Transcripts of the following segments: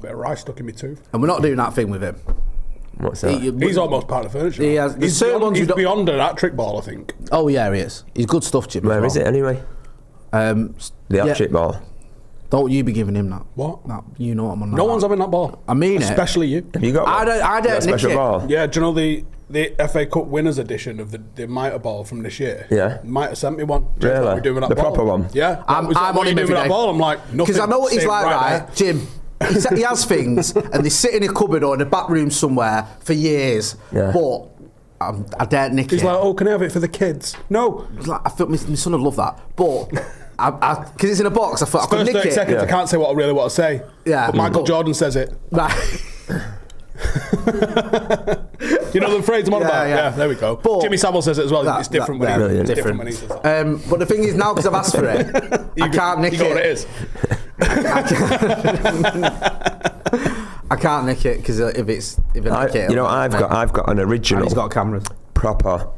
bit of rice stuck in my tooth. And we're not doing that thing with him. What's that? He's almost part of the furniture. He has, he's beyond an hat-trick ball, I think. Oh, yeah, he is. He's good stuff, Jim. Where is it anyway? The hat-trick ball. Don't you be giving him that. What? That, you know what I'm on. No one's having that ball. I mean especially you. Have you got one? I don't nick special it. ball? Yeah, do you know the FA Cup winners edition of the Mitre ball from this year? Yeah. Mitre sent me one. Really? What are we doing with that The ball? proper one? Yeah. I'm what on are you him doing every with that day. ball? I'm like, nothing. Because I know what he's Same like, right? there. Jim, he has things and they sit in a cupboard or in a back room somewhere for years. Yeah. But I daren't nick it. He's like, oh, can I have it for the kids? No. He's like, I thought my son would love that. But because it's in a box, I thought I could First nick 30 it. seconds, I can't say what I really want to say. Yeah. But Michael Jordan says it. Right. You know the phrase I'm on about? Yeah. Yeah, there we go. But Jimmy Savile says it as well. It's different when brilliant. it's different when he says that. But the thing is, now because I've asked for it, I can't nick You got it. what it is. I can't nick it because if I nick it, I've got an original. And he's got cameras. Proper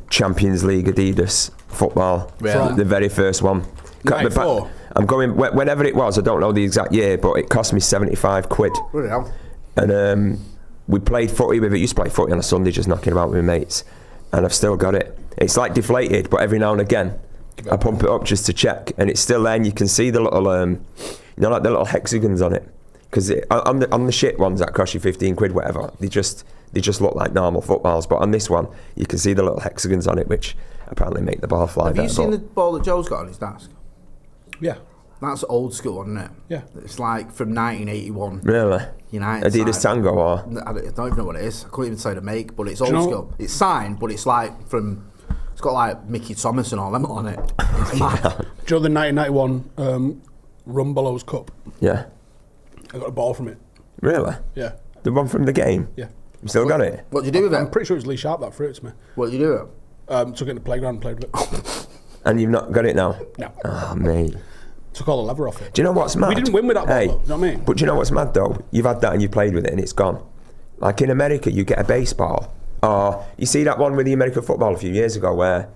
Champions League Adidas football. Really? The very first one. 94? I'm going whenever it was. I don't know the exact year, but it cost me £75. Really hell. And we played footy with it. Used to play footy on a Sunday, just knocking about with my mates. And I've still got it. It's like deflated, but every now and again I pump it up just to check, and it's still there. And you can see the little, like the little hexagons on it. Because on the shit ones that cost you £15, whatever, they just look like normal footballs. But on this one, you can see the little hexagons on it, which apparently make the ball fly. Have you seen the ball that Joe's got on his desk? Yeah. That's old school, isn't it? Yeah. It's like from 1981. Really? United. Adidas Tango or? I don't even know what it is. I couldn't even say the make, but it's old school. It's signed, but it's like from. It's got like Mickey Thomas and all them on it. It's mad. Do you know the 1991 Rumbelows Cup? Yeah. I got a ball from it. Really? Yeah. The one from the game? Yeah. You still got it? What did you do with it? I'm pretty sure it was Lee Sharp that threw it to me. What did you do with it? Took it in the playground and played with it. And you've not got it now? No. Oh, mate. Took all the leather off it. Do you know what's mad? We didn't win with that ball, hey, though, you know what I mean? But do you know what's mad, though? You've had that and you played with it and it's gone. Like in America, you get a baseball. Or you see that one with the American football a few years ago where,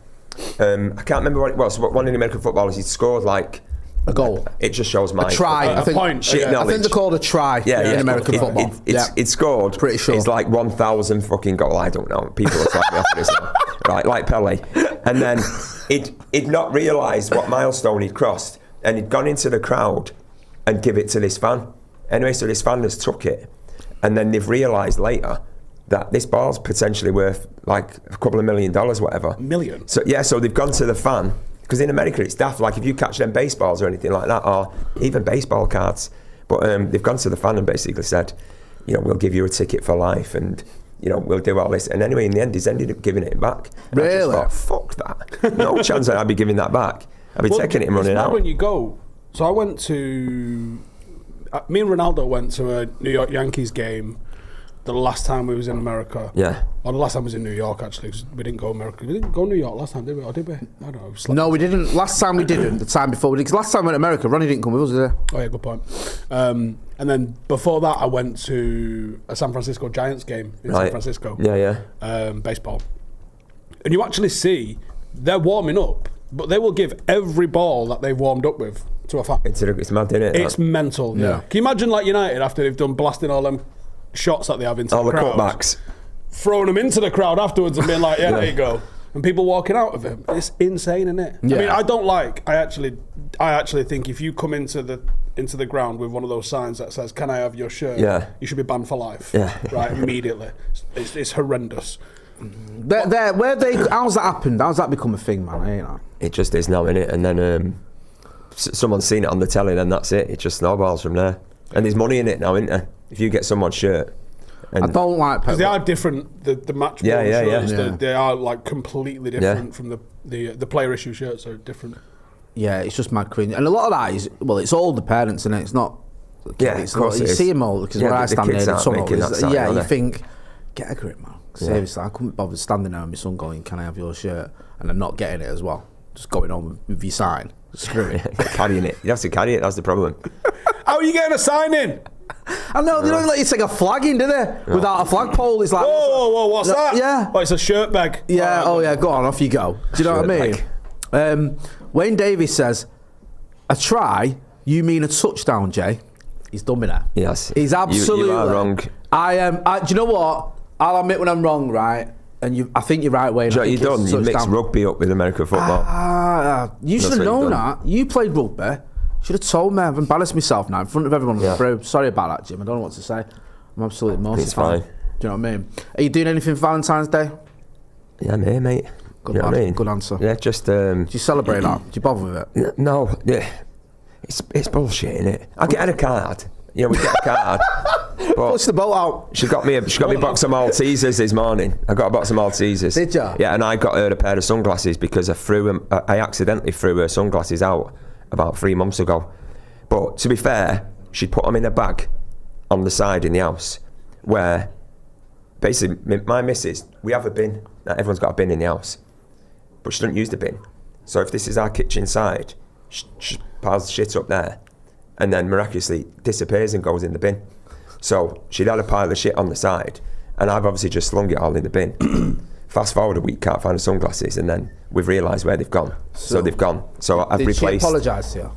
I can't remember what it was, but one of the American footballers, he scored like... A goal. It just shows my... A try. A point. Shit I think they're called a try in American football. It scored. Pretty sure. It's like 1,000 fucking goal. I don't know. People are slightly off this now. Right, like Pele. And then he'd not realised what milestone he'd crossed, and he'd gone into the crowd and give it to this fan. Anyway, so this fan has took it, and then they've realised later that this ball's potentially worth like a couple of $1 million, whatever. Million? So yeah, so they've gone to the fan. Because in America it's daft, like if you catch them baseballs or anything like that, or even baseball cards. But they've gone to the fan and basically said, you know, we'll give you a ticket for life and, you know, we'll do all this. And anyway, in the end, he's ended up giving it back. And really? I just thought, fuck that. No chance that I'd be giving that back. I'd be taking it and running out. When you go, so I went to, me and Ronaldo went to a New York Yankees game the last time we was in America. Yeah. Or the last time we was in New York, actually, because we didn't go America. We didn't go New York last time, did we? Or did we? I don't know. No, we didn't. Last time we didn't. The time before we did. Because last time we went to America, Ronnie didn't come with us, did he? Oh, yeah, good point. And then before that, I went to a San Francisco Giants game in San Francisco. Yeah. Baseball. And you actually see they're warming up, but they will give every ball that they've warmed up with to a fan. It's mad, isn't it? It's mental. Yeah. Can you imagine like United after they've done blasting all them shots that they have into all the crowd, cutbacks, throwing them into the crowd afterwards and being like, yeah, there you go, and people walking out of it. It's insane, isn't it? Yeah. I mean, I actually think if you come into the ground with one of those signs that says, "Can I have your shirt?" You should be banned for life. Right, immediately. It's horrendous. How's that happened? How's that become a thing, man? You know? It just is now, innit? And then someone's seen it on the telly, then that's it. It just snowballs from there. And there's money in it now, isn't there? If you get someone's shirt. I don't like because they are different. The match shirts, they are like completely different from the player issue shirts are different. Yeah, it's just mad cringe, and a lot of that is it's all the parents, and it's not. Yeah, of course you see them all because when I stand there, you think, get a grip, man. Seriously, I couldn't bother standing there with my son going, "Can I have your shirt?" and I'm not getting it as well. Just going on with your sign, screw it, carrying it. You have to carry it. That's the problem. How are you getting a sign in? I know, they don't let you take a flag in, do they? No. Without a flagpole, it's like... Whoa, what's that? Yeah. Oh, it's a shirt bag. Yeah, go on, off you go. Do you know what I mean? Wayne Davies says, a try, you mean a touchdown, Jay? He's done me there. Yes. He's absolutely... You are wrong. I am... do you know what? I'll admit when I'm wrong, right? And I think you're right, Wayne. You done? You mixed rugby up with American football. You should have known that. You played rugby. Should have told me. I've embarrassed myself now in front of everyone on the Brew. Sorry about that, Jim. I don't know what to say. I'm absolutely most It's fine. Do you know what I mean? Are you doing anything for Valentine's Day? Yeah, I'm here, mate. Good, you know what I mean? Good answer. Yeah, just... Do you celebrate that? Do you bother with it? No, yeah. It's bullshit, innit? I get a card. You know, we get a card. Push the boat out. She got me a box of Maltesers this morning. I got a box of Maltesers. Did you? Yeah, and I got her a pair of sunglasses because I accidentally threw her sunglasses out about 3 months ago. But to be fair, she'd put them in a bag on the side in the house where basically my missus, we have a bin. Now, everyone's got a bin in the house, but she doesn't use the bin. So if this is our kitchen side, she piles the shit up there and then miraculously disappears and goes in the bin. So she'd had a pile of shit on the side and I've obviously just slung it all in the bin. Fast forward a week, can't find the sunglasses, and then we've realised where they've gone. So they've gone. So I've replaced... Did she apologise to you?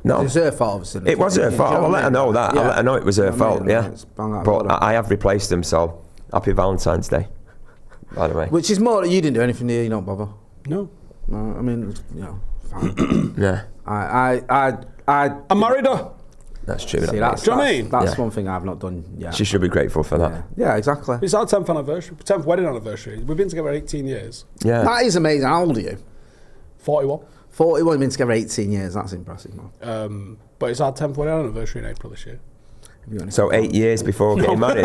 No. It was her fault, obviously. It was her fault. I'll let her know that. Yeah. I'll let her know it was her fault, yeah. But I have replaced them, so happy Valentine's Day, by the way. Which is more that you didn't do anything, you don't bother. No. I mean, you know, fine. Yeah. I married her. That's true. See, that's one thing I've not done yet. She should be grateful for that. Yeah, exactly. It's our 10th anniversary, 10th wedding anniversary. We've been together 18 years. Yeah. That is amazing. How old are you? 41. 41, you've been together 18 years. That's impressive, man. But it's our 10th wedding anniversary in April this year. So 8 years before getting married.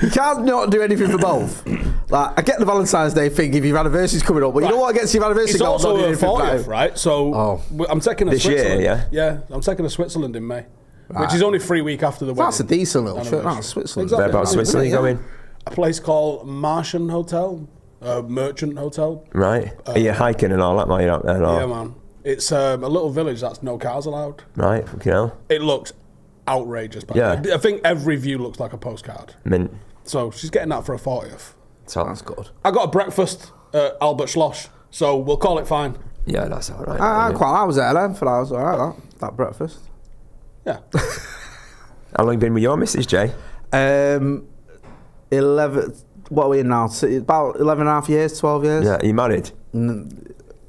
You can't not do anything for both. Like, I get the Valentine's Day thing if your anniversary's coming up, but you know what gets your anniversary? It's also her 40th, right? So I'm taking this Switzerland. Year, yeah, I'm taking to Switzerland in May, which is only 3 weeks after the wedding. That's a decent little trip. That's Switzerland. Exactly. Where about Switzerland going? A place called Martian Hotel, Merchant Hotel. Right. Are you hiking and all that while you're out there? Yeah, man. It's a little village that's no cars allowed. Right, fucking hell. It looks outrageous. Yeah. I think every view looks like a postcard. Mint. So she's getting that for a 40th. So that's good. I got a breakfast at Albert Schloss, so we'll call it fine. Yeah, that's all right. I was at 11 for hours, all right, that breakfast. Yeah. How long have you been with your missus, Jay? 11, what are we in now? About 11 and a half years, 12 years. Yeah, are you married?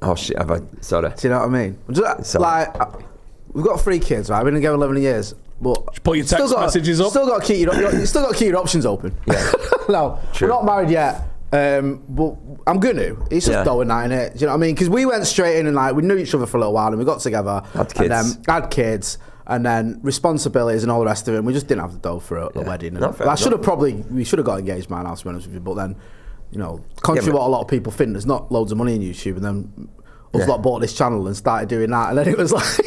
Oh shit, sorry. Do you know what I mean? Like, we've got 3 kids, right? I've been together 11 years. But just put your text messages up. Still got to keep your options open. Yeah. No, true. We're not married yet. But I'm gonna. It's just going that, innit? Do you know what I mean? Because we went straight in and like we knew each other for a little while and we got together. Had kids. And then responsibilities and all the rest of it. And we just didn't have the dough for a wedding. And we should have got engaged by now, to be honest with you. But then, you know, contrary to what a lot of people think, there's not loads of money in YouTube. And then us lot bought this channel and started doing that. And then it was like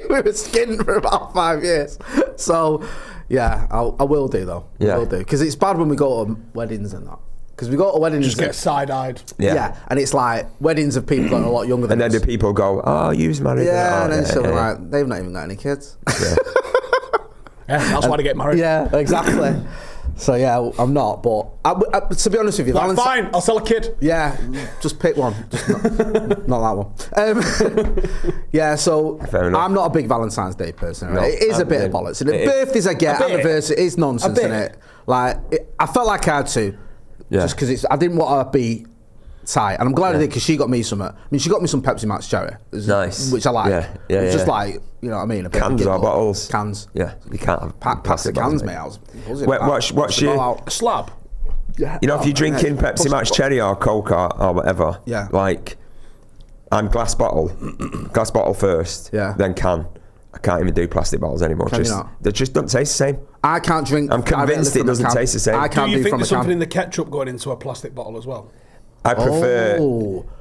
we were skinned for about 5 years. So yeah, I will do though. I will do, because it's bad when we go to weddings and that. Because we go to weddings, just get side-eyed. Yeah, and it's like weddings of people that are a lot younger than us. And then the people go, "Oh, you've married." Yeah, and then it's like they've not even got any kids. Yeah, that's why they get married. Yeah, exactly. So yeah, I'm not, but to be honest with you, fine, I'll sell a kid. Yeah, just pick one, just not that one. Yeah, so I'm not a big Valentine's Day person. Right? It is a bit of bollocks. Birthdays I get, anniversary is nonsense, isn't it? Like I felt like I had to, just because I didn't want to be tight, and I'm glad I did, because she got me some. I mean, she got me some Pepsi Max cherry, nice, which I like. Yeah, just like, you know what I mean. A bit cans or bottles? Cans. Yeah, you can't have plastic cans, mate. What's your slab? Yeah. You know, if you're drinking Pepsi Max cherry or Coke or whatever, like I'm glass bottle first, then can. I can't even do plastic bottles anymore. They just don't taste the same. I can't drink. I'm convinced it doesn't taste the same. I can't do you think from there's something in the ketchup going into a plastic bottle as well? I prefer.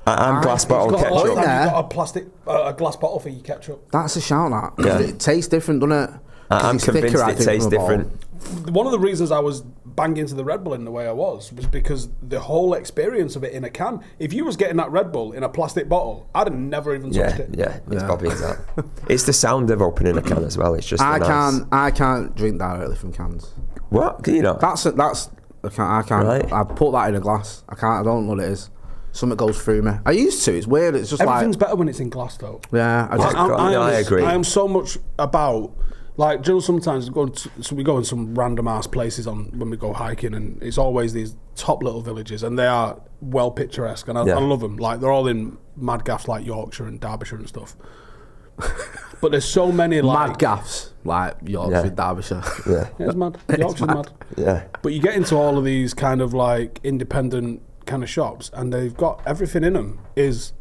I'm glass bottle ketchup. You've got a glass bottle for your ketchup. That's a shout out. Yeah. It tastes different, doesn't it? I'm convinced it tastes different. One of the reasons I was banging into the Red Bull in the way I was because the whole experience of it in a can. If you was getting that Red Bull in a plastic bottle, I'd have never even touched it. Yeah, it's probably that. It's the sound of opening a can as well. It's just I can't drink directly from cans. What? Can you not? That's I can't. Right. I put that in a glass. I can't. I don't know what it is. Something goes through me. I used to. It's weird. It's just everything's better when it's in glass, though. Yeah, I agree. I am so much about, like, Jill. Sometimes we go in some random ass places when we go hiking, and it's always these top little villages, and they are well picturesque, and I love them. Like, they're all in mad gaffs like Yorkshire and Derbyshire and stuff. But there's so many like mad gaffs like Yorkshire, Derbyshire. Yeah, it's mad. Yorkshire's mad. Yeah, but you get into all of these kind of like independent kind of shops, and they've got everything in them. It's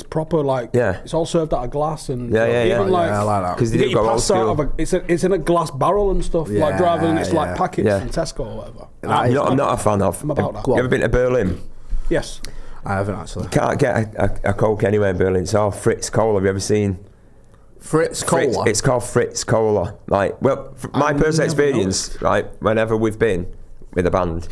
proper, like, it's all served out of glass, and I like that because you go old school. It's in a glass barrel and stuff, like, rather than it's like packets in Tesco or whatever. I'm not a fan of. I'm about that. You ever been to Berlin? Yes, I haven't actually. You can't get a Coke anywhere in Berlin. It's all Fritz Cola. Have you ever seen Fritz Cola? It's called Fritz Cola. Like, well, my personal experience, right? Whenever we've been with a band,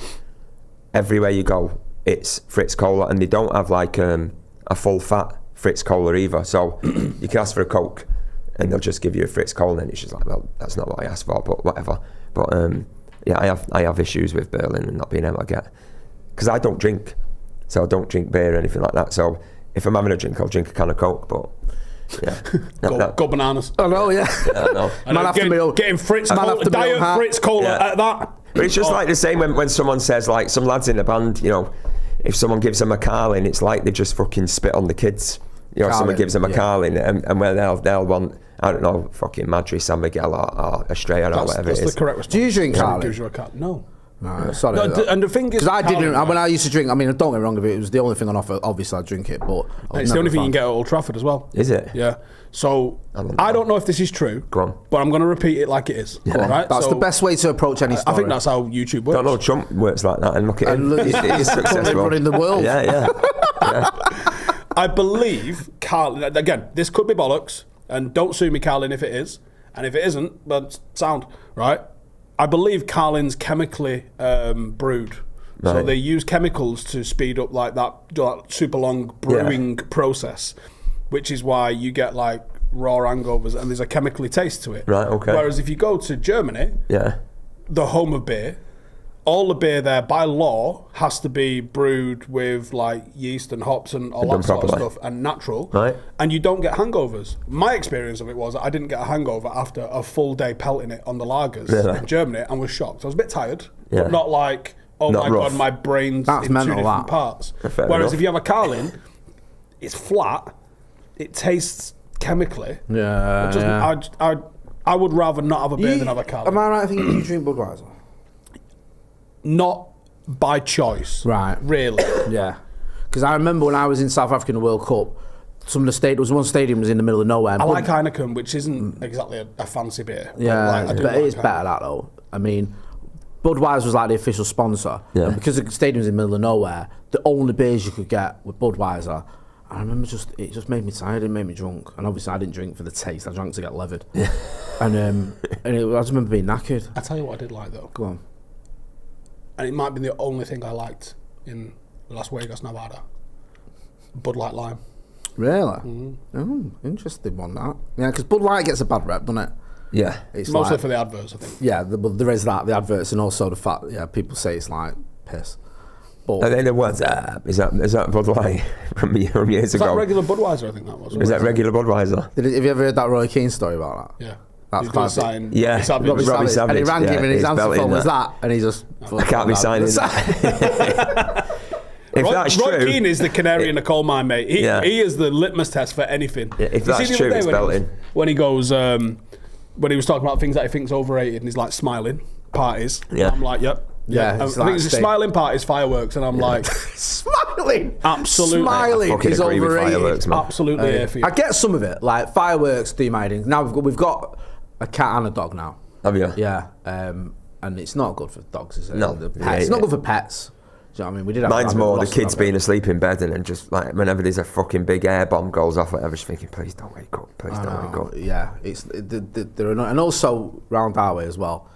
everywhere you go, it's Fritz Cola, and they don't have like a full fat Fritz Cola either. So you can ask for a Coke, and they'll just give you a Fritz Cola, and it's just like, well, that's not what I asked for, but whatever. But I have issues with Berlin and not being able to get, because I don't drink. So I don't drink beer or anything like that. So if I'm having a drink, I'll drink a can of Coke. But go bananas. I know, yeah. I know. And getting Fritz Cola, diet Fritz Cola at that. But it's just like the same when someone says, like, some lads in the band, you know, if someone gives them a Carlin, it's like they just fucking spit on the kids. You know, if someone gives them a Carlin, and where they'll want, I don't know, fucking Madrid, San Miguel, or Estrella, or whatever it is. That's the correct response. Do you drink Carlin? Gives you a cat? No. No, sorry. And the thing is, because I didn't. When I used to drink, I mean, don't get me wrong, if it was the only thing on offer, obviously I'd drink it. But it's the only thing you can get at Old Trafford as well. Is it? Yeah. So I don't know if this is true. Go on. But I'm going to repeat it like it is. Yeah. Right? That's the best way to approach any story. I think that's how YouTube works. Donald Trump works like that, and look at him. He's successful. Running the world. Yeah. I believe Carlin. Again, this could be bollocks, and don't sue me, Carlin, if it is, and if it isn't, but sound right. I believe Carlin's chemically brewed. Right. So they use chemicals to speed up like that super long brewing process, which is why you get like raw hangovers, and there's a chemically taste to it. Right, okay. Whereas if you go to Germany, the home of beer, all the beer there by law has to be brewed with like yeast and hops and all that sort of stuff, and natural. Right. And you don't get hangovers. My experience of it was I didn't get a hangover after a full day pelting it on the lagers in Germany, and was shocked. I was a bit tired, but not like, oh not my rough. God, my brain's that's in mental, two different parts. Whereas enough. if you have a Carlin, it's flat, it tastes chemically. I would rather not have a beer than have a Carlin. Am I right thinking you drink Budweiser? Not by choice. Right. Really. Yeah. Because I remember when I was in South Africa in the World Cup, there was one stadium was in the middle of nowhere. I like Heineken, which isn't exactly a fancy beer. Yeah, but it's better that though. I mean, Budweiser was like the official sponsor. Yeah. And because the stadium's in the middle of nowhere, the only beers you could get with Budweiser, I remember it just made me tired, it made me drunk. And obviously I didn't drink for the taste, I drank to get levered. Yeah. And I just remember being knackered. I tell you what I did like though. Go on. And it might be the only thing I liked in Las Vegas, Nevada. Bud Light Lime. Really? Mm-hmm. Oh, interesting one that. Yeah, because Bud Light gets a bad rep, doesn't it? Yeah. It's mostly like, for the adverts, I think. Yeah, there is that, the adverts, and also the fact, people say it's like piss. But and then what's that? Is that Bud Light from years ago? Is that regular Budweiser? I think that was. Is that regular Budweiser? Have you ever heard that Roy Keane story about that? Yeah. That's classic. Robbie Savage. And he rang him, and his answer phone was that, and he just. I can't be signing that. If that's true, Roy Keane is the canary in the coal mine, mate. He is the litmus test for anything. Yeah, if that's true, it's belting. When he goes, when he was talking about things that he thinks overrated, and he's like smiling parties. Yeah, I'm like, yep. Yeah, I think it's smiling parties, fireworks, and I'm like, smiling, absolutely, smiling is overrated. Fireworks, absolutely, here for you. I get some of it, like fireworks. Do my thing. Now we've got a cat and a dog now. Have you? Yeah, and it's not good for dogs, is it? No, it's not good for pets. Do you know what I mean? We did. Mine's more the kids being asleep in bed and then just like whenever there's a fucking big air bomb goes off, whatever, just thinking, please don't wake up, please don't wake up. Yeah, they're annoying. And also round our way as well.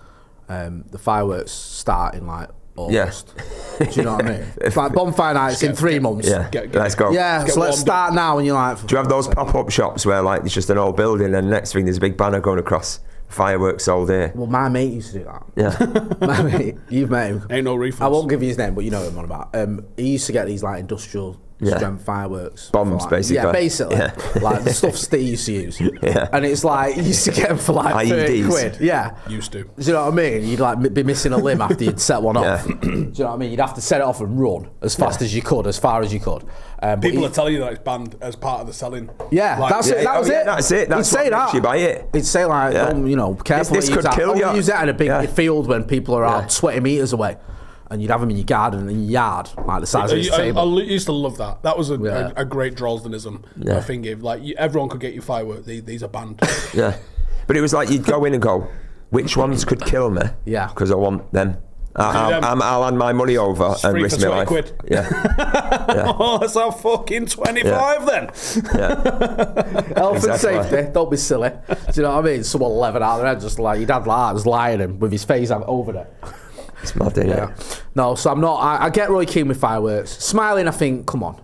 The fireworks start in like August. Yeah. Do you know what I mean? It's like bonfire nights in 3 months. Yeah, let's go. Yeah, so let's start now. And you're like, do you have those pop-up shops where like it's just an old building and the next thing there's a big banner going across fireworks all day. Well, my mate used to do that. Yeah. My mate, you've met him. Ain't no refunds. I won't give you his name, but you know what I'm on about. He used to get these like industrial strength fireworks. Bombs, basically. Yeah, basically. Yeah. Like the stuff Steve used to use. Yeah. And it's like, you used to get them for like 30 quid. Yeah. Used to. Do you know what I mean? You'd like be missing a limb after you'd set one off. Do you know what I mean? You'd have to set it off and run as fast as you could, as far as you could. People are telling you that it's banned as part of the selling. Yeah, like, that's it. That was it. That's it. That's what makes you buy it. He'd say like, careful. This could kill you. Use that in a big field when people are out 20 metres away. And you'd have them in your garden, in your yard, like the size of this table. I used to love that. That was a great Drolsdenism thing. Like everyone could get you fireworks. These are banned. Yeah, but it was like you'd go in and go, which ones could kill me? Yeah, because I want them. I'll hand my money over and risk my life. £20. Yeah. Oh, let's have fucking 25 then. Yeah. Health and safety. Don't be silly. Do you know what I mean? Someone levered out their head, just like your dad, like just lying him with his face over there. It's mad, isn't it? No, so I'm not. I get really keen with fireworks. Smiling, I think, come on,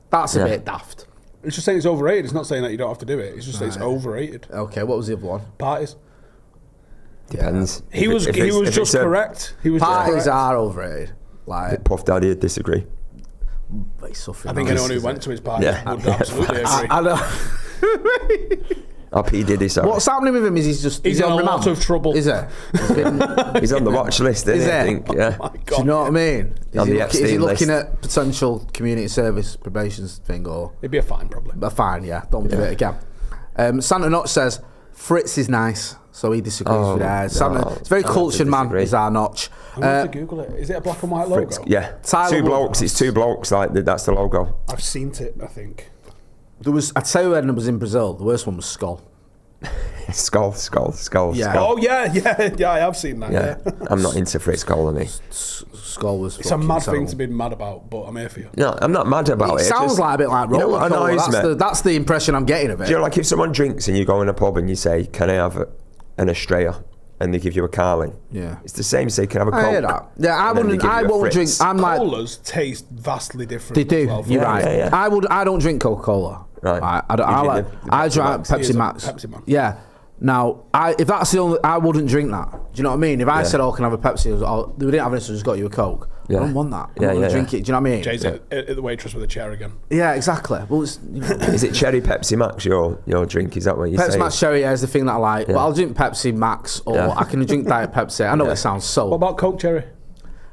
that's a bit daft. It's just saying it's overrated. It's not saying that you don't have to do it. It's just saying it's overrated. Okay, what was the other one? Parties. Depends. He was just correct. Parties are overrated. Like Puff Daddy would disagree. But he's suffering. I think anyone who went to his party would absolutely agree. I know. P. Diddy, sorry. What's happening with him is he's in a lot of trouble. Is it? He's on the watch list, isn't he? I think. Yeah. Oh my God. Do you know what I mean? Is he looking list. at potential community service probation thing or? It'd be a fine, probably. A fine, yeah. Don't do it again. Santa Notch says Fritz is nice, so he disagrees with that. Santa, it's a very cultured man. Is our Notch. I'm going to Google it. Is it a black and white logo? Fritz, yeah. Two blokes. It's two blokes. Like that's the logo. I've seen it. I think. I'd say when it was in Brazil, the worst one was Skull. Skull. Yeah. Oh yeah. I have seen that. Yeah. I'm not into Fritz Colony. Skull was. It's a mad thing to be mad about, but I'm here for you. No, I'm not mad about it. It sounds like a bit like roller coaster. That's the impression I'm getting of it. Do you know, like if someone drinks and you go in a pub and you say, "Can I have an Australia?" and they give you a Carling. Yeah. It's the same. Say, "Can I have a Coke?" I hear that. Yeah, I won't drink. I'm like, colas taste vastly different. They do. Well, You're right. Yeah. I don't drink Coca-Cola. Right. I drank Pepsi Max. Pepsi Man. Yeah. Now, if that's the only, I wouldn't drink that. Do you know what I mean? If I said, "Oh, can I have a Pepsi?" We didn't have any, so I just got you a Coke. I don't want that. I'm not going to drink it. Do you know what I mean? Jay's at the waitress with a chair again. Yeah, exactly. Well, it's, is it cherry Pepsi Max your drink? Is that what you say? Pepsi Max cherry is the thing that I like. But I'll drink Pepsi Max, or I can drink Diet Pepsi. I know it sounds so. What about Coke cherry?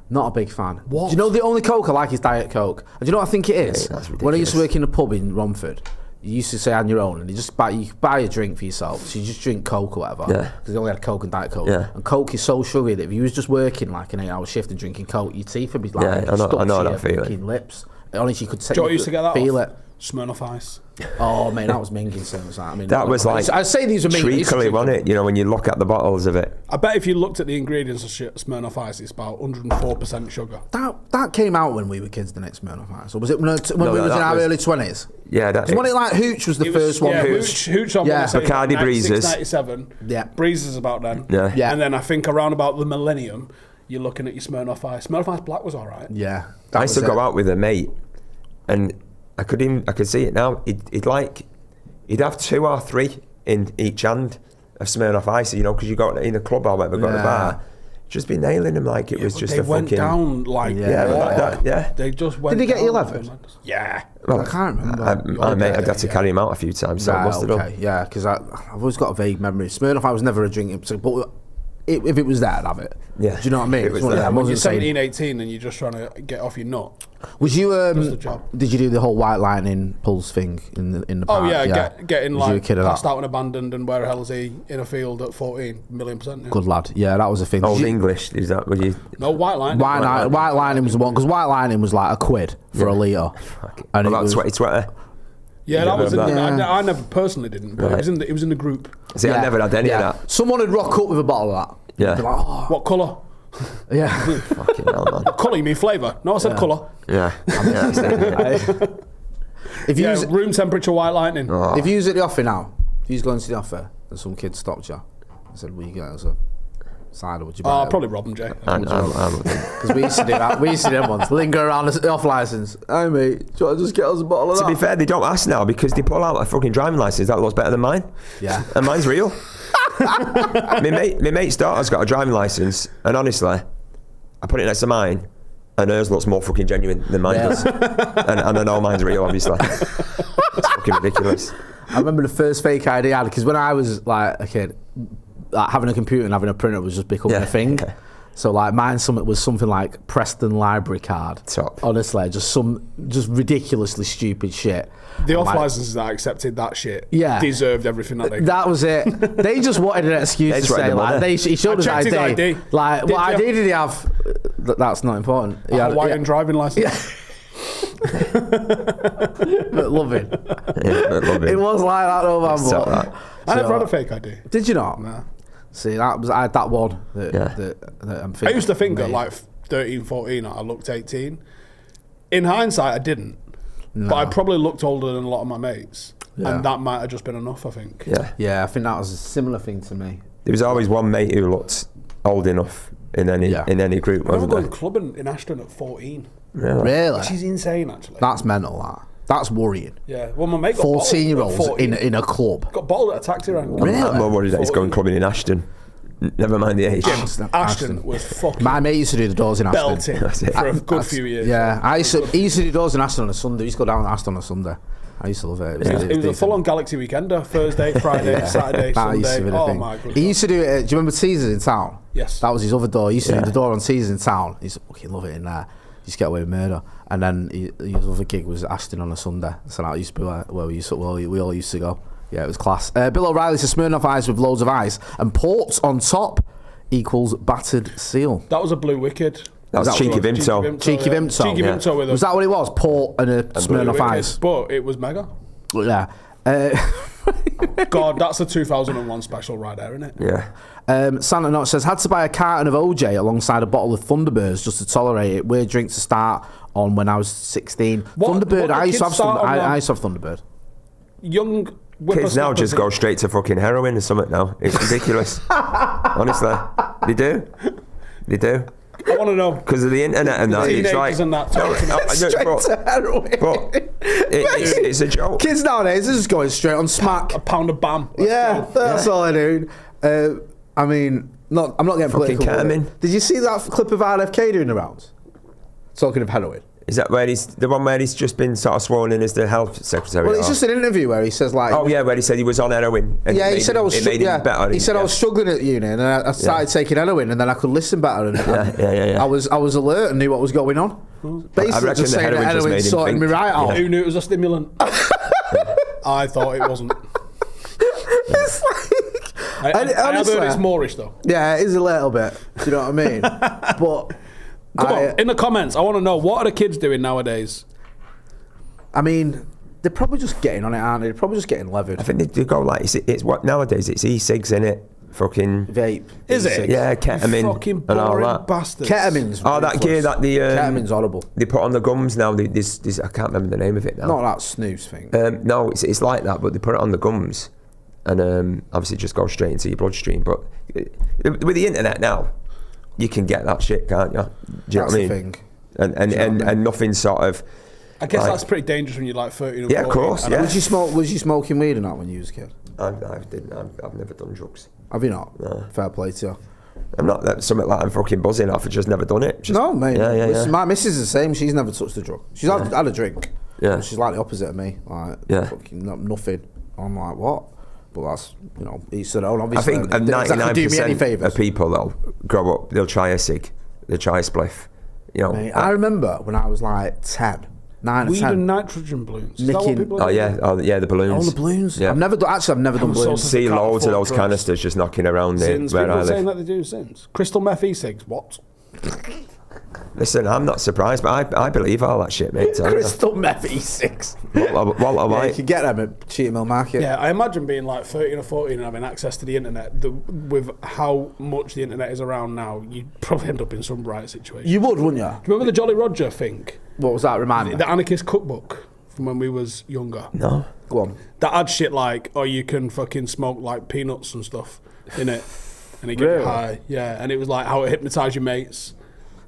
Not a big fan. What? Do you know the only Coke I like is Diet Coke? And do you know what I think it is? Yeah, when I used to work in a pub in Romford, you used to say on your own, and you buy a drink for yourself, so you just drink Coke or whatever. Yeah. Because they only had Coke and Diet Coke. Yeah. And Coke is so sugary that if you was just working like an 8-hour shift and drinking Coke, your teeth would be like I know that feeling. Fucking lips. Honestly, you could Do you know what used to get that feel off? it. Smirnoff Ice. Oh man, that was minging. So I mean, that was like I'd say these were minging. treacly, wasn't it? You know, when you look at the bottles of it. I bet if you looked at the ingredients of Smirnoff Ice, it's about 104% sugar. That came out when we were kids, the next Smirnoff Ice, or was it when we were in our early 20s? Yeah, that. Wasn't it like Hooch was the first one? Yeah, Hooch on Bacardi Breezes. 97. Yeah, Breezes about then. Yeah. And then I think around about the millennium, you're looking at your Smirnoff Ice. Smirnoff Ice Black was all right. Yeah. I used to go out with a mate, and I could see it now. He'd have 2 or 3 in each hand of Smirnoff Ice, you know, because you got in a club or whatever, got in a bar. Just be nailing them like it was just a fucking... They went down like... They just went Did he get you down. levered? Yeah. Well, I can't remember. I'd have to carry him out a few times, so I must have done. Yeah, because I've always got a vague memory. Smirnoff, I was never a drinking, but if it was there, I'd have it. Yeah. Do you know what I mean? It was there. When you're 17, 18 and you're just trying to get off your nut. Was you? That's the job. Did you do the whole white lightning pulse thing in the park? Oh yeah, getting was like you a kid of passed that? out and abandoned, and where the hell is he in a field at 14 1,000,000%? Yeah. Good lad. Yeah, that was a thing. Old English, is that what you... No, white lightning. White lightning was the one, because white lightning was like £1 for a litre. And about 2020. Yeah, that was. Yeah. I never personally didn't, but it was in the group. See, I never had any of that. Someone would rock up with a bottle of that. Yeah. Be like, oh. What colour? Yeah. Fucking hell, man. Colour, you mean flavour? No, I said colour. Yeah. Room temperature white lightning. Oh. If you was at the offer now, if you was going to the offer and some kid stopped you and said, "Will you get us a cider? Would you buy I'll probably rob them, Jay. Because we used to do that. We used to do them once. Linger around the off licence. Hey mate, do you want to just get us a bottle of that? To be fair, they don't ask now because they pull out a fucking driving licence that looks better than mine. Yeah. And mine's real. My mate's daughter's got a driving licence, and honestly, I put it next to mine, and hers looks more fucking genuine than mine does. And I know mine's real, obviously. It's fucking ridiculous. I remember the first fake ID I had, because when I was like a kid, like, having a computer and having a printer was just becoming a thing. Yeah. So like mine was something like Preston Library Card. Top. Honestly, just ridiculously stupid shit. The off licenses that accepted that shit deserved everything that they got. That was it. They just wanted an excuse to say like he showed us ID. Like what ID did he have? That's not important. He had a white and driving license. Yeah. But loving. It was like that though, man. I never had a fake ID. Did you not? No. See, I had that one that I'm thinking. I used to think at like 13, 14 I looked 18. In hindsight, I didn't. No. But I probably looked older than a lot of my mates. Yeah. And that might have just been enough, I think. Yeah, I think that was a similar thing to me. There was always one mate who looked old enough in any group, wasn't there? I was going clubbing in Ashton at 14. Really? Which is insane, actually. That's mental, that. That's worrying. Yeah. Well, my mate got 14-year-olds in a club. Got bottled at a taxi rank. Really? I'm more worried that he's going clubbing in Ashton. Never mind the age. Ashton was fucking... My mate used to do the doors in Ashton. Belting for a good few years. Yeah. He used to do doors in Ashton on a Sunday. He used to go down to Ashton on a Sunday. I used to love it. It was a full-on Galaxy weekender. Thursday, Friday, Saturday, Sunday. Oh my goodness. He used to do it. Do you remember Caesars in town? Yes. That was his other door. He used to do the door on Caesars in town. He used to fucking love it in there. He used to get away with murder. And then his other gig was Ashton on a Sunday. So that used to be where we all used to go. Yeah, it was class. Bill O'Reilly says Smirnoff Ice with loads of ice and ports on top equals battered seal. That was a Blue Wicked. That was Cheeky Vimto. Cheeky Vimto. Cheeky Vimto with was that what it was? Port and a Smirnoff Ice. But it was mega. Yeah. God, that's a 2001 special right there, isn't it? Yeah. Santa Notch says, had to buy a carton of OJ alongside a bottle of Thunderbirds just to tolerate it. Weird drink to start on when I was 16. Thunderbird, I used to have Thunderbird. Young kids now just go straight to fucking heroin or something now. It's ridiculous. Honestly. They do. I want to know. Because of the internet and that. It's like... straight to heroin. But it's a joke. Kids nowadays are just going straight on smack. A pound of bam. That's all I do. I mean, I'm not getting fucking ketamine. Did you see that clip of RFK doing the rounds? Talking of heroin. Is that where the one where he's just been sort of sworn in as the health secretary? Well, it's just an interview where he says like... Oh yeah, where he said he was on heroin. And he said I was... It made him better. He said I was struggling at uni and I started taking heroin and then I could listen better. And yeah. I was alert and knew what was going on. Basically, just saying that heroin sorted me right out. Who knew it was a stimulant? I thought it wasn't. It's like... I have heard it's Moorish though. Yeah, it is a little bit. Do you know what I mean? But... Come on, in the comments, I want to know, what are the kids doing nowadays? I mean, they're probably just getting on it, aren't they? They're probably just getting levered. I think they go like, it's what nowadays, it's e-cigs, innit? Fucking... Vape. Is it? Yeah, ketamine fucking and all that. Bastards. Ketamine's that gear that the... Ketamine's horrible. They put on the gums now, this I can't remember the name of it now. Not that snooze thing. No, it's like that, but they put it on the gums and obviously just go straight into your bloodstream. But with the internet now, you can get that shit, can't you? Do you know what I mean? Thing. And nothing sort of... I guess that's pretty dangerous when you're like 13 or 14. Yeah, of course, yeah. Was you smoking weed or not when you was a kid? I didn't. I've never done drugs. Have you not? No. Fair play to you. I'm not something like I'm fucking buzzing off. I've just never done it. No, mate. Yeah. My missus is the same. She's never touched a drug. She's had a drink. Yeah. She's like the opposite of me. Like, fucking nothing. I'm like, what? But that's, each their own, obviously. I think 99% of people, though, grow up, they'll try a cig, they'll try a spliff. Mate, I remember when I was like 10, 9 or 10. Weed and nitrogen balloons. Is that what people do? Yeah, the balloons. Oh, the balloons? Yeah. I've never done balloons. See loads of those canisters just knocking around there where I live. Saying that they do since. Crystal meth e-cigs, what? Listen, I'm not surprised, but I believe all that shit, mate. Crystal meth e-cigs. Walter White. You can get them at Cheetah Mill Market. Yeah, I imagine being like 13 or 14 and having access to the internet. With how much the internet is around now, you'd probably end up in some bright situation. You would, wouldn't you? Do you remember the Jolly Roger thing? What was that? Remind me. The Anarchist Cookbook from when we was younger. No. Go on. That had shit like, you can fucking smoke like peanuts and stuff in it. And it get Really? high. Yeah, and it was like how it hypnotised your mates.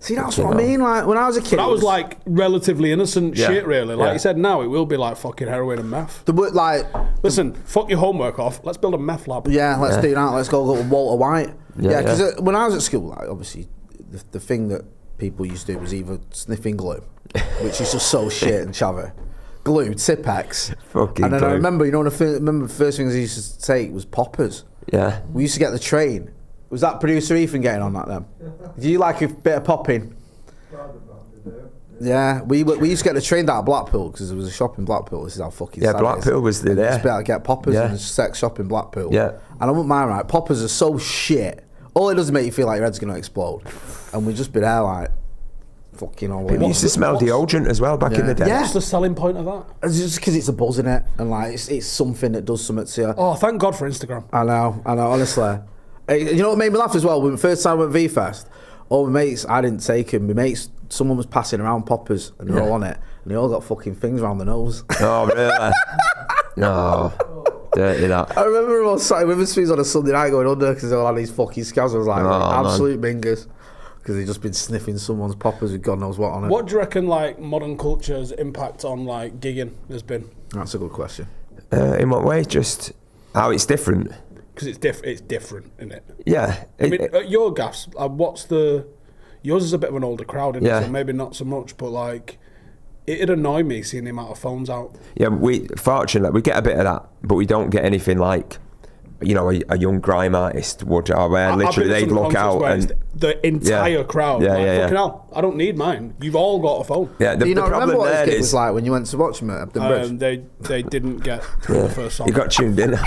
See, that's what I mean. Like when I was a kid, that was like relatively innocent shit, really. Like you said, now it will be like fucking heroin and meth. Listen, fuck your homework off. Let's build a meth lab. Yeah, let's do that. Let's go to Walter White. Yeah, because when I was at school, like obviously, the thing that people used to do was either sniffing glue, which is just so shit and chavvy. Glue, Tipex. Fucking and then glue. I remember, the first things I used to take was poppers. Yeah. We used to get the train. Was that producer Ethan getting on that then? Do you like a bit of popping? Yeah, we used to get the train down at Blackpool because there was a shop in Blackpool. This is how fucking sad Blackpool was there. Just be able to get poppers in a sex shop in Blackpool. Yeah. And I wouldn't mind, right? Poppers are so shit. All it does is make you feel like your head's going to explode. And we'd just be there like, fucking all People used to smell deodorant as well back in the day. Yeah. What's the selling point of that? It's just because it's a buzz in it, and like it's something that does something to you. Oh, thank God for Instagram. I know, honestly. You know what made me laugh as well? When the first time I went V-Fest, all my mates, I didn't take them. My mates, someone was passing around poppers, and they're all on it, and they all got fucking things around the nose. Oh, really? No. Dirty that. I remember I was sat with Witherspoons on a Sunday night going under because they all had these fucking scabs. I was like, absolute bingers. Because they'd just been sniffing someone's poppers with God knows what on it. What do you reckon, like, modern culture's impact on, like, gigging has been? That's a good question. In what way? Just how it's different? Because it's different, isn't it? Yeah. I mean, at your gas, yours is a bit of an older crowd, isn't it? So maybe not so much, but, like, it'd annoy me seeing the amount of phones out. Yeah, fortunately, we get a bit of that, but we don't get anything like, you know, a young grime artist would, or where literally they'd look out and the entire crowd. Fucking hell, I don't need mine. You've all got a phone. Yeah, the problem remember what it was like when you went to watch them at Upton Bridge? They didn't get through the first song. He got tuned in.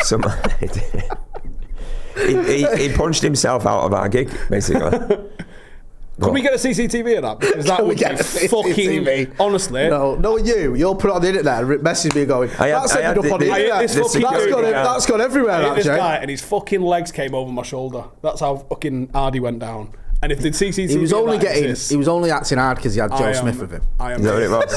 He punched himself out of our gig, basically. Can we get a CCTV of that? Because that would be fucking... Honestly. No, you'll put it on the internet and message me going, that's ended up on the internet. That's gone everywhere, that this guy, and his fucking legs came over my shoulder. That's how fucking hard he went down. And if the CCTV he was only acting hard because he had Joe Smith with him. Is that what it was?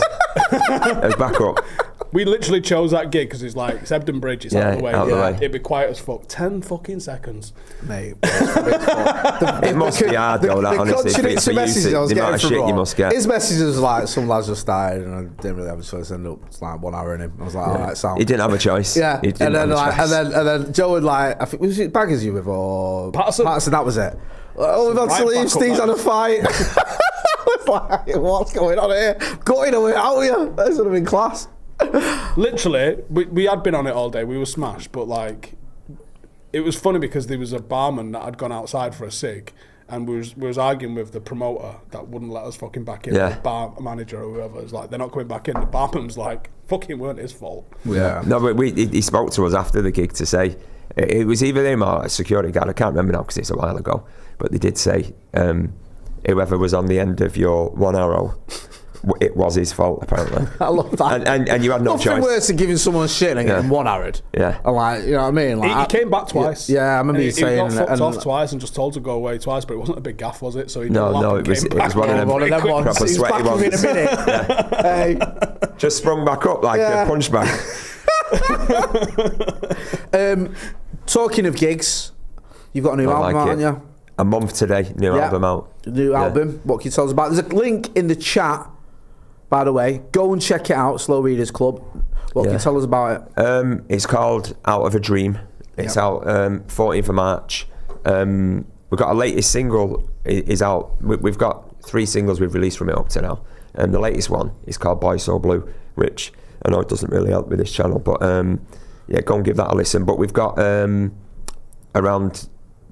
It was back up. We literally chose that gig because it's like, it's Ebden Bridge, it's out of the way. It'd be quiet as fuck. 10 fucking seconds. Mate. It must be hard though, that, honestly. The messages I was the amount of shit you must get. His messages was like, some lads just started and I didn't really have a choice. Ended up, it's like 1 hour in him. I was like, alright, sound. He didn't have a choice. Yeah. And then Joe would like, I think, was it Baggers you with or Patterson, that was it. Oh, we've had to leave, Steve's on a fight. I was like, what's going on here? Got it away out here. This would have been class. Literally, we had been on it all day. We were smashed, but like, it was funny because there was a barman that had gone outside for a cig, and we was arguing with the promoter that wouldn't let us fucking back in. The bar manager or whoever was like, they're not coming back in. The barman was like, fucking weren't his fault. Yeah. No, but he spoke to us after the gig to say, it was either him or a security guard. I can't remember now because it's a while ago. But they did say, whoever was on the end of your one arrow, it was his fault, apparently. I love that. And you had no choice. Nothing worse than giving someone shit and getting one arrowed. Yeah. And like, you know what I mean? Like, he came back twice. Yeah, I remember you saying... He got fucked off twice and just told to go away twice, but it wasn't a big gaff, was it? So he it was one of them proper sweaty ones. In a minute. Hey. Just sprung back up like a punch bag. Talking of gigs, you've got a new album out, haven't you? A month today, new album out. New album. What can you tell us about it? There's a link in the chat, by the way. Go and check it out, Slow Readers Club. What can you tell us about it? It's called Out of a Dream. It's out 14th of March. We've got a latest single is out. We've got 3 singles we've released from it up to now. And the latest one is called Boy So Blue, which I know it doesn't really help with this channel, but go and give that a listen. But we've got around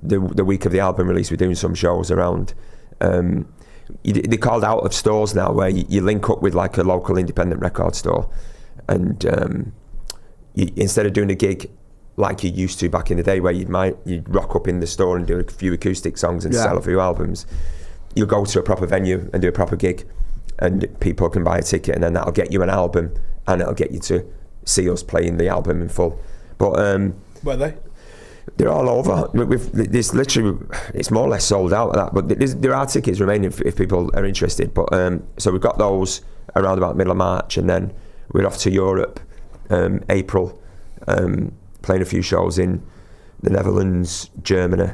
the week of the album release, we're doing some shows around. They're called out of stores now, where you link up with like a local independent record store, and instead of doing a gig like you used to back in the day, where you'd rock up in the store and do a few acoustic songs and sell a few albums, you'll go to a proper venue and do a proper gig, and people can buy a ticket, and then that'll get you an album, and it'll get you to see us playing the album in full. But where are they? They're all over. There's literally, it's more or less sold out of that, but there are tickets remaining if people are interested. But so we've got those around about middle of March, and then we're off to Europe, April, playing a few shows in the Netherlands, Germany,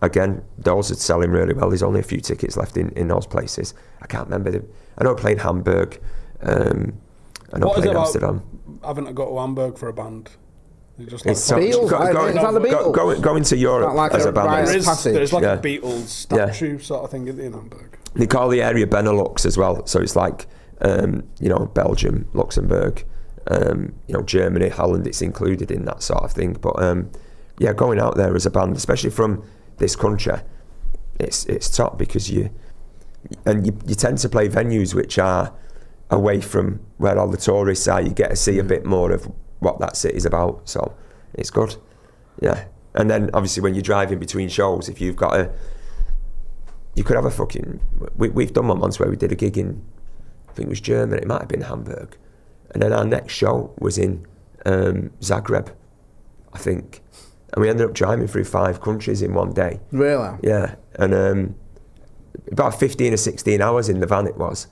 again, those are selling really well. There's only a few tickets left in those places. I can't remember. I know playing Hamburg. I know playing Amsterdam. Haven't I got to Hamburg for a band? It's Beatles, going to Europe like as a band. There's like a Beatles statue sort of thing in Hamburg. They call the area Benelux as well, so it's like Belgium, Luxembourg, Germany, Holland. It's included in that sort of thing. But going out there as a band, especially from this country, it's top because you tend to play venues which are away from where all the tourists are. You get to see a bit more of what that city's about, so it's good. Yeah. And then obviously when you're driving between shows, if you've got you could have a fucking, we've done one once where we did a gig in, I think it was Germany, it might have been Hamburg, and then our next show was in Zagreb, I think, and we ended up driving through 5 countries in one day. Really? Yeah. And about 15 or 16 hours in the van it was,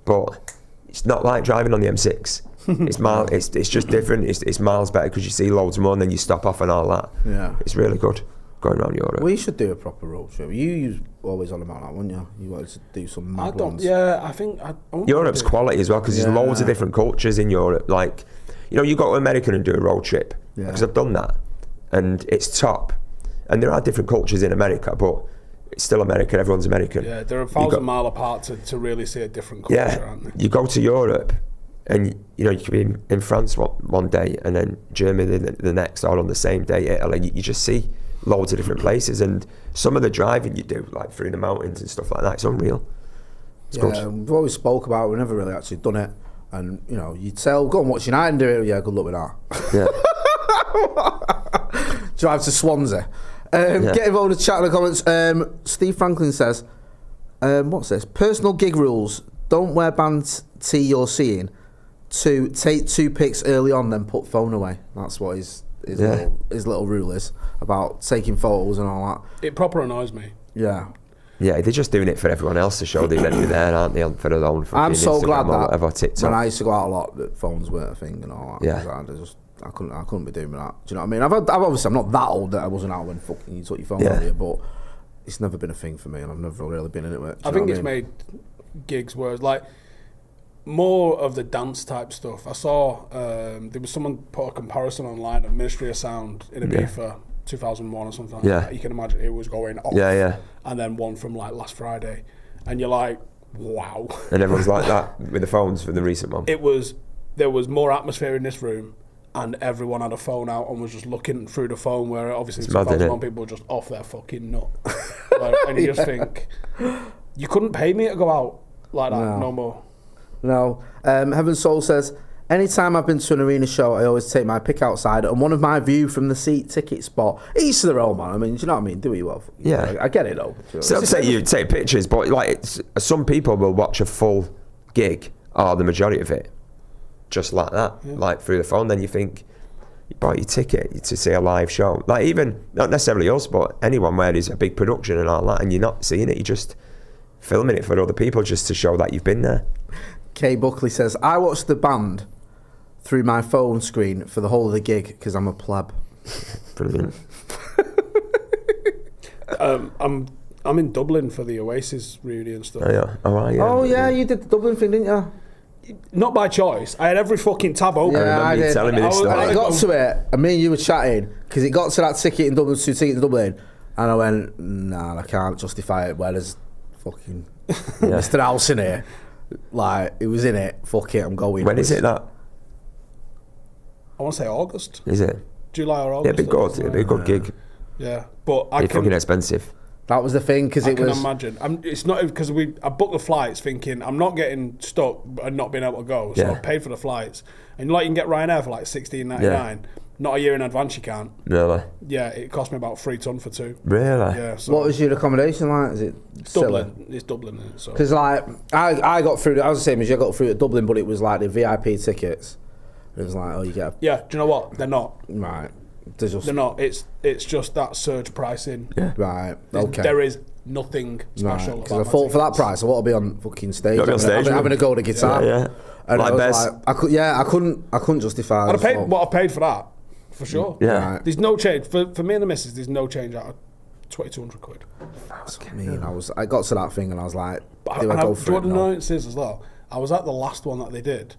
but it's not like driving on the M6. It's just different. It's miles better because you see loads more and then you stop off and all that. Yeah, it's really good going around Europe. We should do a proper road trip. You always on about that, weren't you? You wanted to do some mad ones. Yeah, I think Europe's quality as well because there's loads of different cultures in Europe. Like, you go to America and do a road trip because I've done that and it's top. And there are different cultures in America, but it's still American. Everyone's American. Yeah, they're 1,000 mile apart to really see a different culture, aren't they? You go to Europe. And you could be in France one day and then Germany the next, or on the same day Italy. You just see loads of different places, and some of the driving you do, like through the mountains and stuff like that, it's unreal. It's good. We've always spoke about it, we've never really actually done it. And you'd say, go and watch United and do it. Yeah, good luck with that. Yeah. Drive to Swansea. Get involved in the chat in the comments. Steve Franklin says, what's this? Personal gig rules. Don't wear band tee you're seeing. 2, take 2 pics early on, then put phone away. That's what his little rule is about taking photos and all that. It proper annoys me. Yeah. Yeah, they're just doing it for everyone else to show they're there, aren't they? For their own. I'm so glad that whatever, TikTok. When I used to go out a lot, that phones weren't a thing and all that. Yeah. I couldn't be doing that. Do you know what I mean? I'm not that old that I wasn't out when fucking you took your phone out of you, but it's never been a thing for me, and I've never really been in it. I think it's made gigs where it's like more of the dance type stuff. I saw there was someone put a comparison online of Ministry of Sound in Ibiza 2001 or something like that. You can imagine it was going off. And then one from like last Friday, and you're like, wow. And everyone's like that with the phones for the recent one. There was more atmosphere in this room, and everyone had a phone out and was just looking through the phone, where obviously 2001 people were just off their fucking nut. And you just think, you couldn't pay me to go out like that no more. No. Heaven Soul says, anytime I've been to an arena show, I always take my pick outside, and one of my view from the seat ticket spot. Each to their own, man. I mean, do you know what I mean? Do what you want. Yeah. I get it, though. So I'd say you take pictures, but like some people will watch a full gig, or the majority of it, just like that, like through the phone. Then you think, you bought your ticket to see a live show. Like even, not necessarily us, but anyone where there's a big production and all that, and you're not seeing it, you're just filming it for other people just to show that you've been there. Kay Buckley says, I watched the band through my phone screen for the whole of the gig because I'm a pleb. Brilliant. I'm in Dublin for the Oasis reunion stuff. Oh yeah, you did the Dublin thing, didn't you? Not by choice. I had every fucking tab open. I remember you telling me this story. I got to it, and me and you were chatting, because it got to that ticket in Dublin, 2 tickets in Dublin, and I went, nah, I can't justify it, whereas fucking Mr. House in here, like, it was in it, fuck it, I'm going. When is it that? I want to say August. Is it? July or August. Yeah, it'd be a good gig. Yeah, but it's fucking expensive. That was the thing, because it was... I can imagine. It's not because I booked the flights thinking I'm not getting stuck and not being able to go, so I paid for the flights. And like you can get Ryanair for like $16.99. Not a year in advance you can't. Really? Yeah, it cost me about $3 for 2. Really? Yeah. So what was your accommodation like? Is it Dublin? Silly? It's Dublin. Because so. Like I got through. I was the same as you. I got through at Dublin, but it was like the VIP tickets. It was like, oh, you get. Yeah. Do you know what? They're not. Right. They're not. It's just that surge pricing. Yeah. Right. Okay. There is nothing special. Because I thought for that price, I want to be on fucking stage. Having a go at a guitar. Yeah. And like best. I couldn't justify. I'd have paid what I paid for that. For sure. Yeah. There's no change for me and the missus. There's no change out of 2,200 quid. I mean, I got to that thing and I was like, do you want to know it is as well? I was at the last one that they did.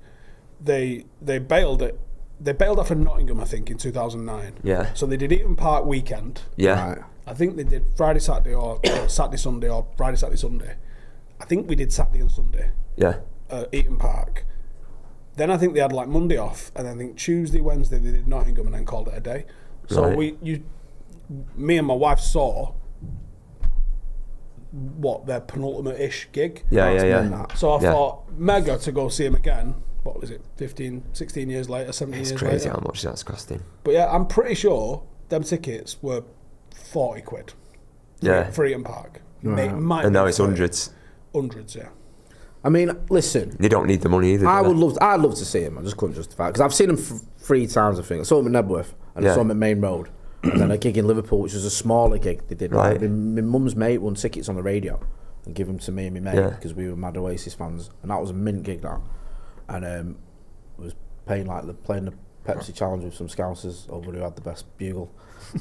They bailed it. They bailed after Nottingham, I think, in 2009. Yeah. So they did Eton Park weekend. Yeah. Right. I think they did Friday, Saturday, or Saturday, Sunday, or Friday, Saturday, Sunday. I think we did Saturday and Sunday. Yeah. Eton Park. Then I think they had like Monday off, and then I think Tuesday, Wednesday they did Nottingham, and then called it a day. So me and my wife saw their penultimate-ish gig. Yeah. So I thought, mega to go see him again. What was it, 15, 16 years later, 17 years later? It's crazy how much that's costing. But yeah, I'm pretty sure them tickets were 40 quid. For Eton Park. And now it's hundreds. Hundreds, yeah. I mean, listen. You don't need the money either. I'd love to see him. I just couldn't justify it. Because I've seen him 3 times, I think. I saw him at Nebworth, and I saw him at Main Road. And then a gig in Liverpool, which was a smaller gig they did. Right. My mum's mate won tickets on the radio and give them to me and my mate because we were mad Oasis fans. And that was a mint gig, that. And was playing the Pepsi Challenge with some Scousers over who had the best bugle.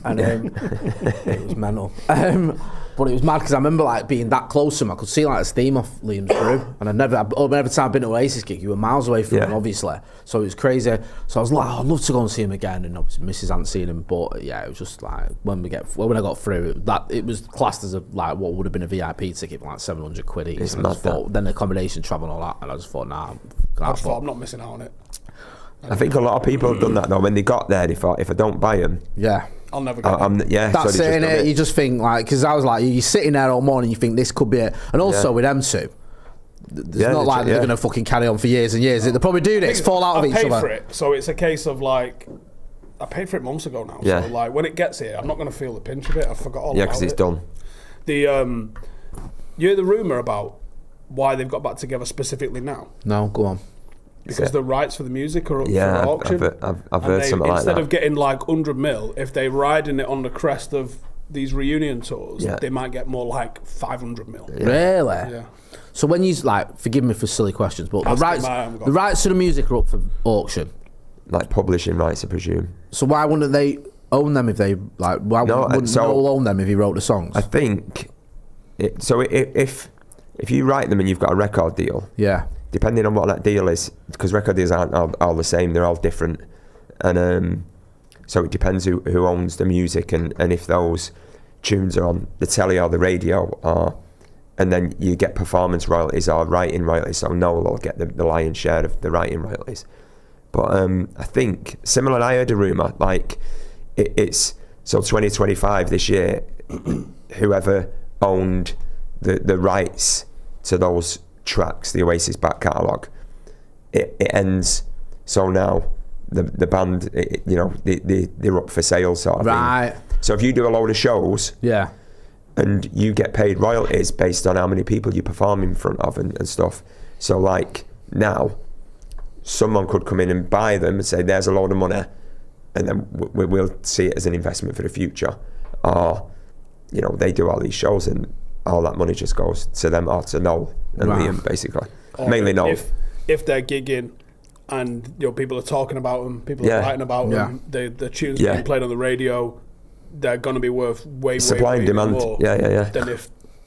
And it was mental. But it was mad because I remember being that close to him. I could see the steam off Liam's Brew. And every time I've been to Oasis gig, you were miles away from him, obviously. So it was crazy. So I was like, I'd love to go and see him again. And obviously Mrs. hadn't seen him. But yeah, it was just when I got through, it was classed as what would have been a VIP ticket for 700 quid each. It's and mad, then the accommodation, travel and all that. And I just thought, I'm not missing out on it. I think a lot of people have done that though. When they got there, they thought, if I don't buy them, I'll never get them. That's so it, innit? You just think, because I was you're sitting there all morning, you think this could be it. And also with them two, there's not they're going to fucking carry on for years and years. They'll probably do this, fall out of each other. I paid for it, so it's a case of I paid for it months ago now. Yeah. So when it gets here, I'm not going to feel the pinch of it. I forgot all about it. Yeah, because it's done. You hear the rumour about why they've got back together specifically now? No, go on. Because the rights for the music are up for auction. I've heard something like that. Instead of getting 100 mil, if they're riding it on the crest of these reunion tours, they might get more 500 mil. Yeah. Really? Yeah. So when you forgive me for silly questions, but the rights to the music are up for auction. Publishing rights, I presume. So why wouldn't they own them if they why wouldn't Noel own them if he wrote the songs? I think if you write them and you've got a record deal, depending on what that deal is, because record deals aren't all the same, they're all different, and so it depends who owns the music and if those tunes are on the telly or the radio, and then you get performance royalties or writing royalties, so Noel will get the lion's share of the writing royalties. But I think, similar, I heard a rumour, it's 2025 this year, whoever owned the rights to those tracks, the Oasis back catalogue, it ends. So now the band, they're up for sale, sort of thing. So if you do a load of shows, and you get paid royalties based on how many people you perform in front of and stuff. So now, someone could come in and buy them and say, "There's a load of money," and then we'll see it as an investment for the future. Or they do all these shows and all that money just goes to them or to Noel and Liam, basically. Or mainly Noel. If they're gigging and people are talking about them, people are writing about them, the tunes being played on the radio, they're going to be worth way supply and demand more than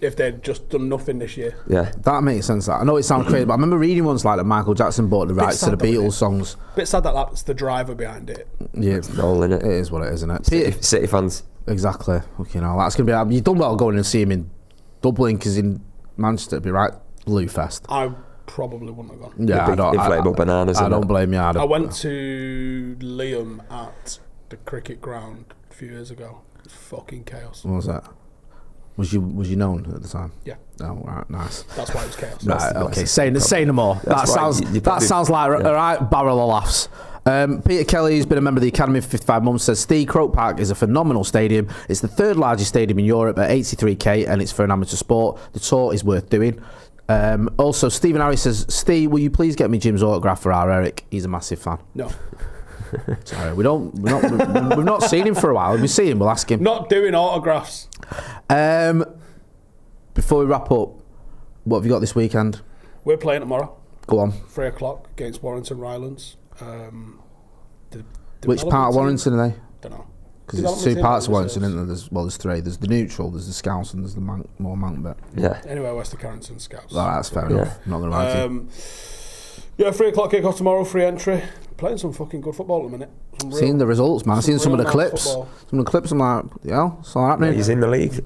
if they'd just done nothing this year. Yeah, that makes sense. I know it sounds crazy, but I remember reading ones that Michael Jackson bought the rights to the Beatles songs. Bit sad that's the driver behind it. Yeah, it's Noel, innit? It is what it is, isn't it? City fans. Exactly. Okay, that's going to be. You've done well going and see him in Dublin, because in Manchester it'd be Blue Fest. I probably wouldn't have gone. Yeah, inflatable bananas. I don't blame you. I went to Liam at the cricket ground a few years ago. It was fucking chaos. What was that? Was you known at the time? Yeah. Oh, right, nice. That's why it was chaos. Right, okay. Say no more. That sounds like a right barrel of laughs. Peter Kelly, who's been a member of the Academy for 55 months, says Steve, Croke Park is a phenomenal stadium. It's the third largest stadium in Europe at 83k, and it's for an amateur sport. The tour is worth doing. Also, Stephen Harris says, Steve, will you please get me Jim's autograph for our Eric? He's a massive fan. No. Sorry, we've not seen him for a while. If we see him, we'll ask him. Not doing autographs. Before we wrap up, what have you got this weekend? We're playing tomorrow. Go on. 3 o'clock against Warrington Rylands. Which part of Warrington are they? Don't know. Because there's two parts of Warrington, isn't there? There's three. There's the neutral, there's the Scouts, and there's the more Mount bit. Yeah. Anyway, west of Carrington Scouts. Well, that's fair enough. I'm not going to lie to you. Yeah, 3 o'clock kick-off tomorrow, free entry. Playing some fucking good football at the minute. Seen the results, man. I've seen some of the clips. Football. Some of the clips, I'm like, yeah, it's all happening. He's in the league.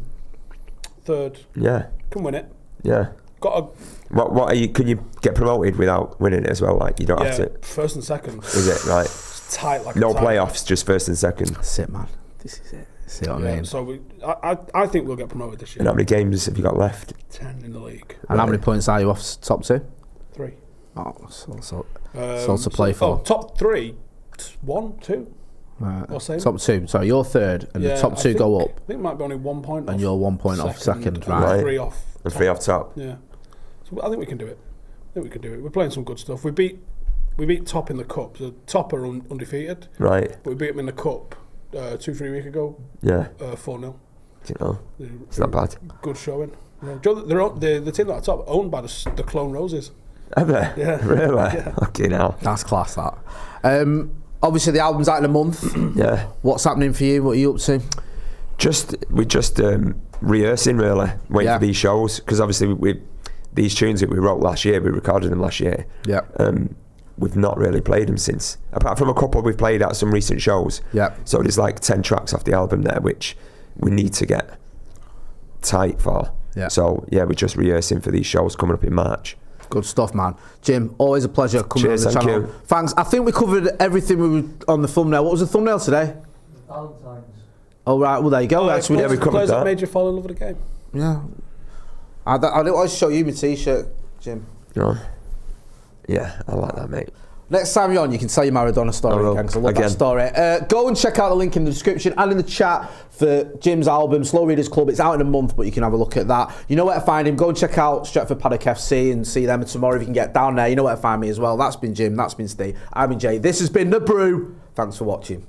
3rd. Yeah. Can win it. Yeah. What are you? Can you get promoted without winning it as well? Like you don't have to. First and second. Is it right? It's tight like no playoffs, just first and second. That's it, man. This is it. See what I mean? So I think we'll get promoted this year. And how many games have you got left? 10 in the league. And how many points are you off top 2? 3. Oh, so to play for. Top 3, 1, 2. Right. Or same. Top 2. So you're 3rd, and the top 2 go up. I think it might be only 1 point off. And you're 1 point off second, right? 3 off. And 3 off top. Yeah. So I think we can do it. We're playing some good stuff. We beat Top in the cup. So Top are undefeated. Right. But we beat them in the cup 2-3 weeks ago. Yeah. 4-0. You know, it's not bad. Good showing. Yeah. The team that are top owned by the Clone Roses. Are they? Yeah. Really? Yeah. Okay, now. That's class, that. Obviously, the album's out in a month. Yeah. What's happening for you? What are you up to? We're just rehearsing, really, waiting for these shows. Because obviously, these tunes that we wrote last year, we recorded them last year. Yeah. We've not really played them since. Apart from a couple we've played at some recent shows. Yeah. So there's like 10 tracks off the album there, which we need to get tight for. Yeah. So, yeah, we're just rehearsing for these shows coming up in March. Good stuff, man. Jim, always a pleasure coming Cheers, on the channel. you. Thanks. I think we covered everything we were on the thumbnail. What was the thumbnail today? Valentines. Oh, right. Well, there you go. We covered players that. that made you fall in love with the game. Yeah. I didn't want to show you my T-shirt, Jim. You know? Yeah, I like that, mate. Next time you're on, you can tell your Maradona story again, because I love that story. Go and check out the link in the description and in the chat for Jim's album, Slow Readers Club. It's out in a month, but you can have a look at that. You know where to find him. Go and check out Stretford Paddock FC and see them tomorrow if you can get down there. You know where to find me as well. That's been Jim. That's been Steve. I've been Jay. This has been The Brew. Thanks for watching.